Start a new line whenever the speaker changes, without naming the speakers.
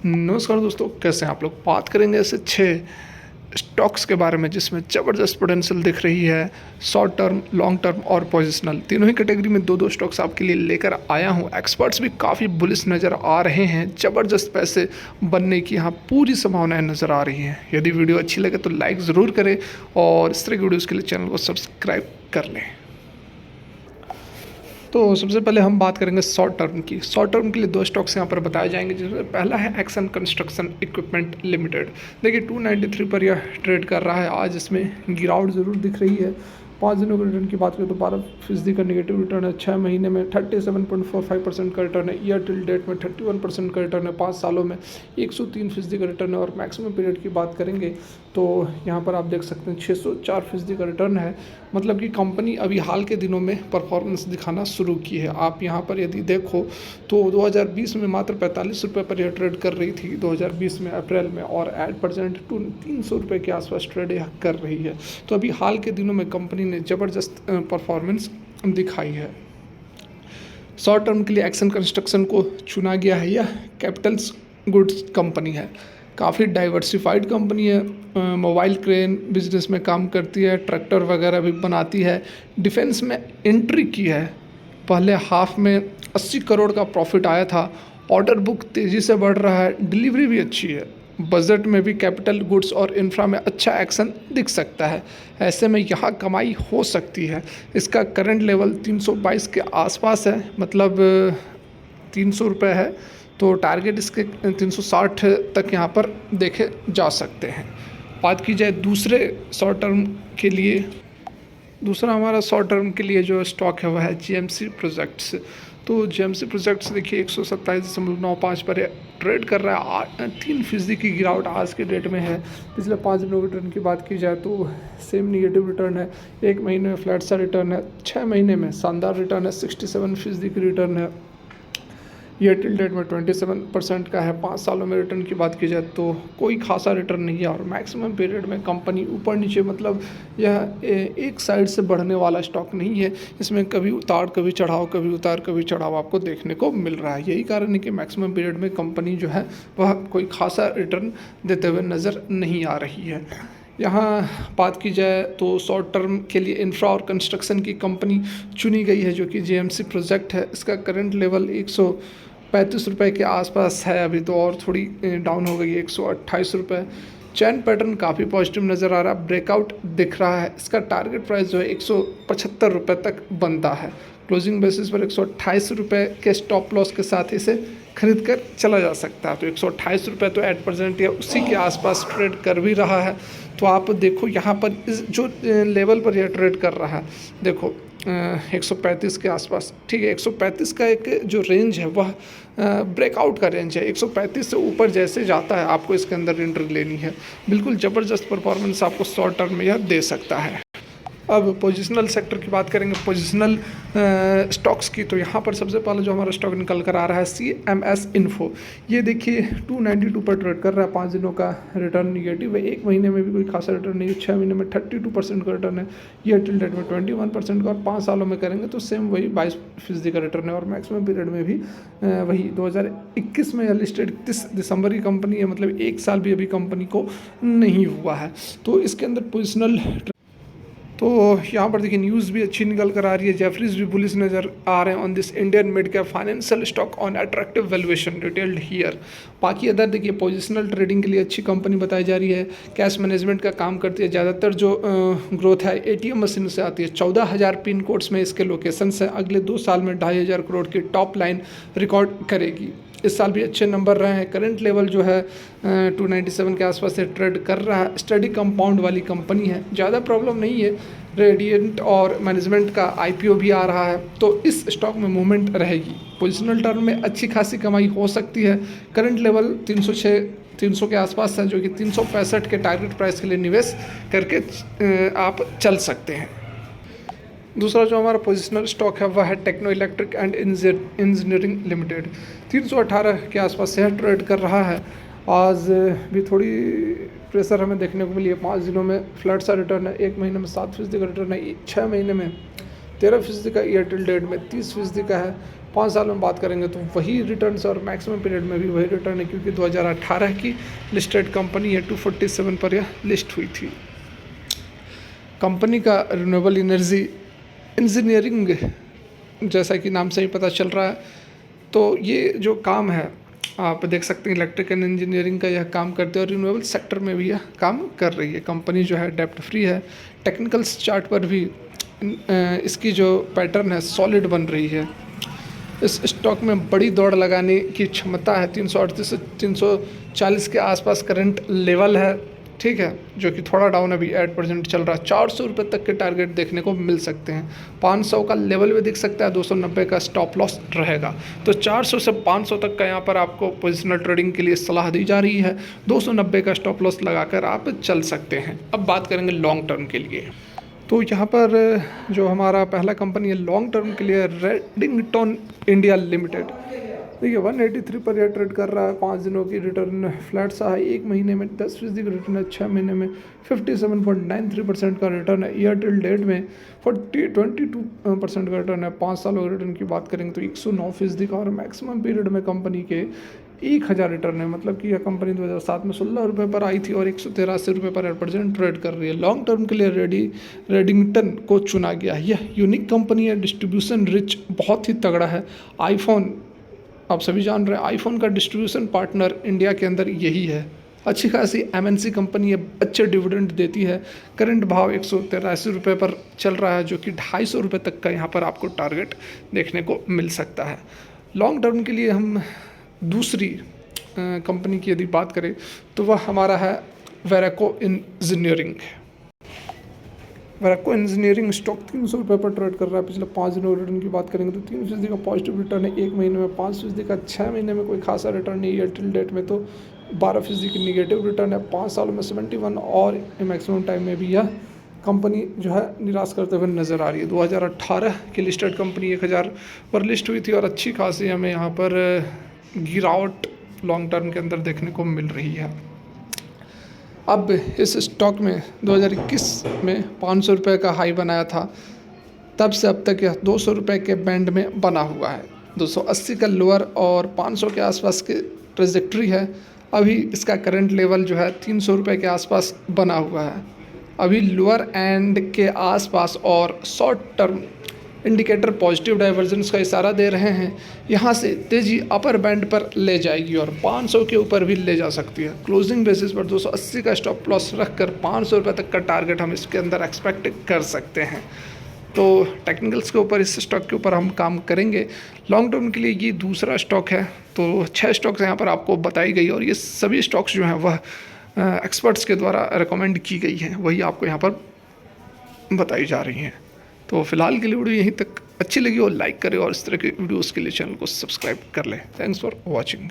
नमस्कार दोस्तों, कैसे हैं आप लोग। बात करेंगे ऐसे 6 स्टॉक्स के बारे में जिसमें ज़बरदस्त पोटेंशियल दिख रही है। शॉर्ट टर्म, लॉन्ग टर्म और पोजिशनल, तीनों ही कैटेगरी में दो स्टॉक्स आपके लिए लेकर आया हूं। एक्सपर्ट्स भी काफ़ी बुलिश नज़र आ रहे हैं। ज़बरदस्त पैसे बनने की यहाँ पूरी संभावनाएं नज़र आ रही हैं। यदि वीडियो अच्छी लगे तो लाइक ज़रूर करें और इस तरह की वीडियोज़ के लिए चैनल को सब्सक्राइब कर लें। तो सबसे पहले हम बात करेंगे शॉर्ट टर्म की। शॉर्ट टर्म के लिए 2 स्टॉक्स यहाँ पर बताए जाएंगे, जिसमें पहला है एक्सन कंस्ट्रक्शन इक्विपमेंट लिमिटेड। देखिए 293 पर यह ट्रेड कर रहा है। आज इसमें गिरावट ज़रूर दिख रही है। 5 दिनों के रिटर्न की बात करें तो 12% का नेगेटिव रिटर्न है। 6 महीने में 37.45% का रिटर्न है। ईयर टिल डेट में 31% का रिटर्न है। 5 सालों में 103% का रिटर्न है। और मैक्सिमम पीरियड की बात करेंगे तो यहाँ पर आप देख सकते हैं 604% का रिटर्न है। मतलब कि कंपनी अभी हाल के दिनों में परफॉर्मेंस दिखाना शुरू की है। आप यहाँ पर यदि देखो तो 2020 में मात्र 45 रुपये पर यह ट्रेड कर रही थी, 2020 में अप्रैल में, और एट प्रेजेंट 300 रुपये के आसपास ट्रेड यह कर रही है। तो अभी हाल के दिनों में कंपनी ने ज़बरदस्त परफॉर्मेंस दिखाई है। शॉर्ट टर्म के लिए एक्सन कंस्ट्रक्शन को चुना गया है। यह कैपिटल्स गुड्स कंपनी है, काफ़ी डाइवर्सिफाइड कंपनी है। मोबाइल क्रेन बिजनेस में काम करती है, ट्रैक्टर वगैरह भी बनाती है। डिफेंस में एंट्री की है। पहले हाफ में 80 करोड़ का प्रॉफिट आया था। ऑर्डर बुक तेज़ी से बढ़ रहा है, डिलीवरी भी अच्छी है। बजट में भी कैपिटल गुड्स और इंफ्रा में अच्छा एक्शन दिख सकता है। ऐसे में यहाँ कमाई हो सकती है। इसका करंट लेवल 322 के आसपास है, मतलब 300 रुपये है। तो टारगेट इसके 360 तक यहाँ पर देखे जा सकते हैं। बात की जाए दूसरे शॉर्ट टर्म के लिए, दूसरा हमारा शॉर्ट टर्म के लिए जो स्टॉक है वह है जीएमसी प्रोजेक्ट्स। तो जीएमसी प्रोजेक्ट्स देखिए 127.95 पर ट्रेड कर रहा है। 3% की गिरावट आज के डेट में है। पिछले 5 दिनों के रिटर्न की बात की जाए तो सेम निगेटिव रिटर्न है। 1 महीने में फ्लैट सा रिटर्न है। 6 महीने में शानदार रिटर्न है, 67% की रिटर्न है। ईयर टिल डेट में 27% का है। 5 सालों में रिटर्न की बात की जाए तो कोई खासा रिटर्न नहीं है। और मैक्सिमम पीरियड में कंपनी ऊपर नीचे, मतलब यह एक साइड से बढ़ने वाला स्टॉक नहीं है। इसमें कभी उतार कभी चढ़ाव, कभी उतार कभी चढ़ाव आपको देखने को मिल रहा है। यही कारण है कि मैक्सिमम पीरियड में कंपनी जो है वह कोई खासा रिटर्न देते हुए नज़र नहीं आ रही है। यहाँ बात की जाए तो शॉर्ट टर्म के लिए इंफ्रा और कंस्ट्रक्शन की कंपनी चुनी गई है, जो कि जीएमसी प्रोजेक्ट है। इसका करंट लेवल 135 रुपये के आसपास है अभी तो, और थोड़ी डाउन हो गई है 128 रुपये। चैन पैटर्न काफ़ी पॉजिटिव नज़र आ रहा है, ब्रेकआउट दिख रहा है। इसका टारगेट प्राइस जो है 175 रुपये तक बनता है। क्लोजिंग बेसिस पर 128 रुपये के स्टॉप लॉस के साथ इसे खरीद कर चला जा सकता है। तो 128 रुपये तो एट प्रेजेंट या उसी के आसपास ट्रेड कर भी रहा है। तो आप देखो यहाँ पर इस जो लेवल पर यह ट्रेड कर रहा है, देखो 135 के आसपास, ठीक है। 135 का एक जो रेंज है वह ब्रेकआउट का रेंज है। 135 से ऊपर जैसे जाता है आपको इसके अंदर एंट्री लेनी है। बिल्कुल ज़बरदस्त परफॉर्मेंस आपको शॉर्ट टर्म में यह दे सकता है। अब पोजिशनल सेक्टर की बात करेंगे, पोजिशनल स्टॉक्स की। तो यहाँ पर सबसे पहले जो हमारा स्टॉक निकल कर आ रहा है CMS इन्फो। ये देखिए 292 पर ट्रेड कर रहा है। 5 दिनों का रिटर्न निगेटिव है। 1 महीने में भी कोई खासा रिटर्न नहीं है। 6 महीने में 32% का रिटर्न है। ईयर टिल डेट में 21% का, और 5 सालों में करेंगे तो सेम वही 22% का रिटर्न है। और मैक्सिमम पीरियड में भी वही 2021 में लिस्टेड 31 दिसंबर की कंपनी है, मतलब 1 साल भी अभी कंपनी को नहीं हुआ है। तो इसके अंदर पोजिशनल, तो यहाँ पर देखिए न्यूज़ भी अच्छी निकल कर आ रही है। जेफरीज भी बुलिश नज़र आ रहे हैं on this Indian mid cap financial stock on attractive valuation detailed here. बाकी अदर देखिए पोजिशनल ट्रेडिंग के लिए अच्छी कंपनी बताई जा रही है। कैश मैनेजमेंट का काम करती है। ज़्यादातर जो ग्रोथ है ATM मशीन से आती है। 14,000 पिन कोड्स में इसके लोकेशंस हैं। अगले 2 साल में 2,500 करोड़ की टॉप लाइन रिकॉर्ड करेगी। इस साल भी अच्छे नंबर रहे हैं। करंट लेवल जो है 297 के आसपास से ट्रेड कर रहा है। स्टडी कंपाउंड वाली कंपनी है, ज़्यादा प्रॉब्लम नहीं है। रेडिएंट और मैनेजमेंट का IPO भी आ रहा है, तो इस स्टॉक में मूवमेंट रहेगी। पोजिशनल टर्म में अच्छी खासी कमाई हो सकती है। करंट लेवल 300 के आसपास है, जो कि 365 के टारगेट प्राइस के लिए निवेश करके आप चल सकते हैं। दूसरा जो हमारा पोजिशनल स्टॉक है वह है Techno Electric and Engineering Limited. 318 के आसपास यह ट्रेड कर रहा है। आज भी थोड़ी प्रेशर हमें देखने को मिली है। 5 दिनों में फ्लैट सा रिटर्न है। 1 महीने में 7% का रिटर्न है। 6 महीने में 13% का, ईयर टिल डेट में 30% का है। 5 साल में बात करेंगे तो वही रिटर्न्स और मैक्सिमम पीरियड में भी वही रिटर्न है, क्योंकि 2018 की लिस्टेड कंपनी है, 247 पर यह लिस्ट हुई थी। कंपनी का रिन्यूएबल एनर्जी इंजीनियरिंग, जैसा कि नाम से ही पता चल रहा है, तो ये जो काम है आप देख सकते हैं इलेक्ट्रिक एंड इंजीनियरिंग का यह काम करते हैं और रिन्यूएबल सेक्टर में भी यह काम कर रही है। कंपनी जो है डेप्ट फ्री है। टेक्निकल्स चार्ट पर भी इसकी जो पैटर्न है सॉलिड बन रही है। इस स्टॉक में बड़ी दौड़ लगाने की क्षमता है। 338 से 340 के आसपास करंट लेवल है, ठीक है, जो कि थोड़ा डाउन अभी 8% चल रहा है। 400 रुपये तक के टारगेट देखने को मिल सकते हैं। 500 का लेवल भी दिख सकता है, 290 का स्टॉप लॉस रहेगा। तो 400 से 500 तक का यहाँ पर आपको पोजिशनल ट्रेडिंग के लिए सलाह दी जा रही है। 290 का स्टॉप लॉस लगाकर आप चल सकते हैं। अब बात करेंगे लॉन्ग टर्म के लिए, तो यहाँ पर जो हमारा पहला कंपनी है लॉन्ग टर्म के लिए, रेडिंगटन इंडिया लिमिटेड। देखिए 183 पर यह ट्रेड कर रहा है। 5 दिनों की रिटर्न फ्लैट सा है। 1 महीने में 10% का रिटर्न है। 6 महीने में 57.93% का रिटर्न है। ईयर टिल डेट में 22% का रिटर्न है। 5 सालों के रिटर्न की बात करेंगे तो 109% का, और मैक्सिमम पीरियड में कंपनी के 1000 रिटर्न है। मतलब कि यह कंपनी 2007 में 16 रुपये पर आई थी और 183 रुपये पर 8% ट्रेड कर रही है। लॉन्ग टर्म के लिए रेडिंगटन को चुना गया। यह यूनिक कंपनी है, डिस्ट्रीब्यूशन रिच बहुत ही तगड़ा है। आईफोन आप सभी जान रहे हैं, आईफोन का डिस्ट्रीब्यूशन पार्टनर इंडिया के अंदर यही है। अच्छी खासी एमएनसी कंपनी है, अच्छे डिविडेंड देती है। करंट भाव 183 रुपये पर चल रहा है, जो कि 250 रुपये तक का यहाँ पर आपको टारगेट देखने को मिल सकता है। लॉन्ग टर्म के लिए हम दूसरी कंपनी की यदि बात करें तो वह हमारा है वेराको इंजीनियरिंग। वेराको इंजीनियरिंग स्टॉक 300 रुपये पर ट्रेड कर रहा है। पिछले 5 दिनों रिटर्न की बात करेंगे तो 3% का पॉजिटिव रिटर्न है। 1 महीने में 5% का, 6 महीने में कोई खासा रिटर्न नहीं है। टिल डेट में तो 12% की निगेटिव रिटर्न है। 5 सालों में 71 और मैक्सिमम टाइम में भी यह कंपनी जो है निराश करते हुए नज़र आ रही है। 2018 की लिस्टेड कंपनी 1000 पर लिस्ट हुई थी और अच्छी खासी हमें यहाँ पर गिरावट लॉन्ग टर्म के अंदर देखने को मिल रही है। अब इस स्टॉक में 2021 में 500 रुपये का हाई बनाया था, तब से अब तक यह 200 रुपये के बैंड में बना हुआ है। 280 का लोअर और 500 के आसपास की ट्रेजेक्ट्री है। अभी इसका करंट लेवल जो है 300 रुपये के आसपास बना हुआ है। अभी लोअर एंड के आसपास और short term indicator positive divergence का इशारा दे रहे हैं। यहाँ से तेज़ी अपर बैंड पर ले जाएगी और 500 के ऊपर भी ले जा सकती है। क्लोजिंग बेसिस पर 280 का स्टॉप लॉस रखकर 500 रुपये तक का टारगेट हम इसके अंदर एक्सपेक्ट कर सकते हैं। तो टेक्निकल्स के ऊपर, इस स्टॉक के ऊपर हम काम करेंगे। लॉन्ग टर्म के लिए ये दूसरा स्टॉक है। तो 6 स्टॉक्स यहाँ पर आपको बताई गई और ये सभी स्टॉक्स जो हैं वह एक्सपर्ट्स के द्वारा रिकमेंड की गई हैं, वही आपको यहाँ पर बताई जा रही हैं। तो फिलहाल के लिए वीडियो यहीं तक। अच्छी लगी और लाइक करें और इस तरह के वीडियोस के लिए चैनल को सब्सक्राइब कर लें। Thanks for watching.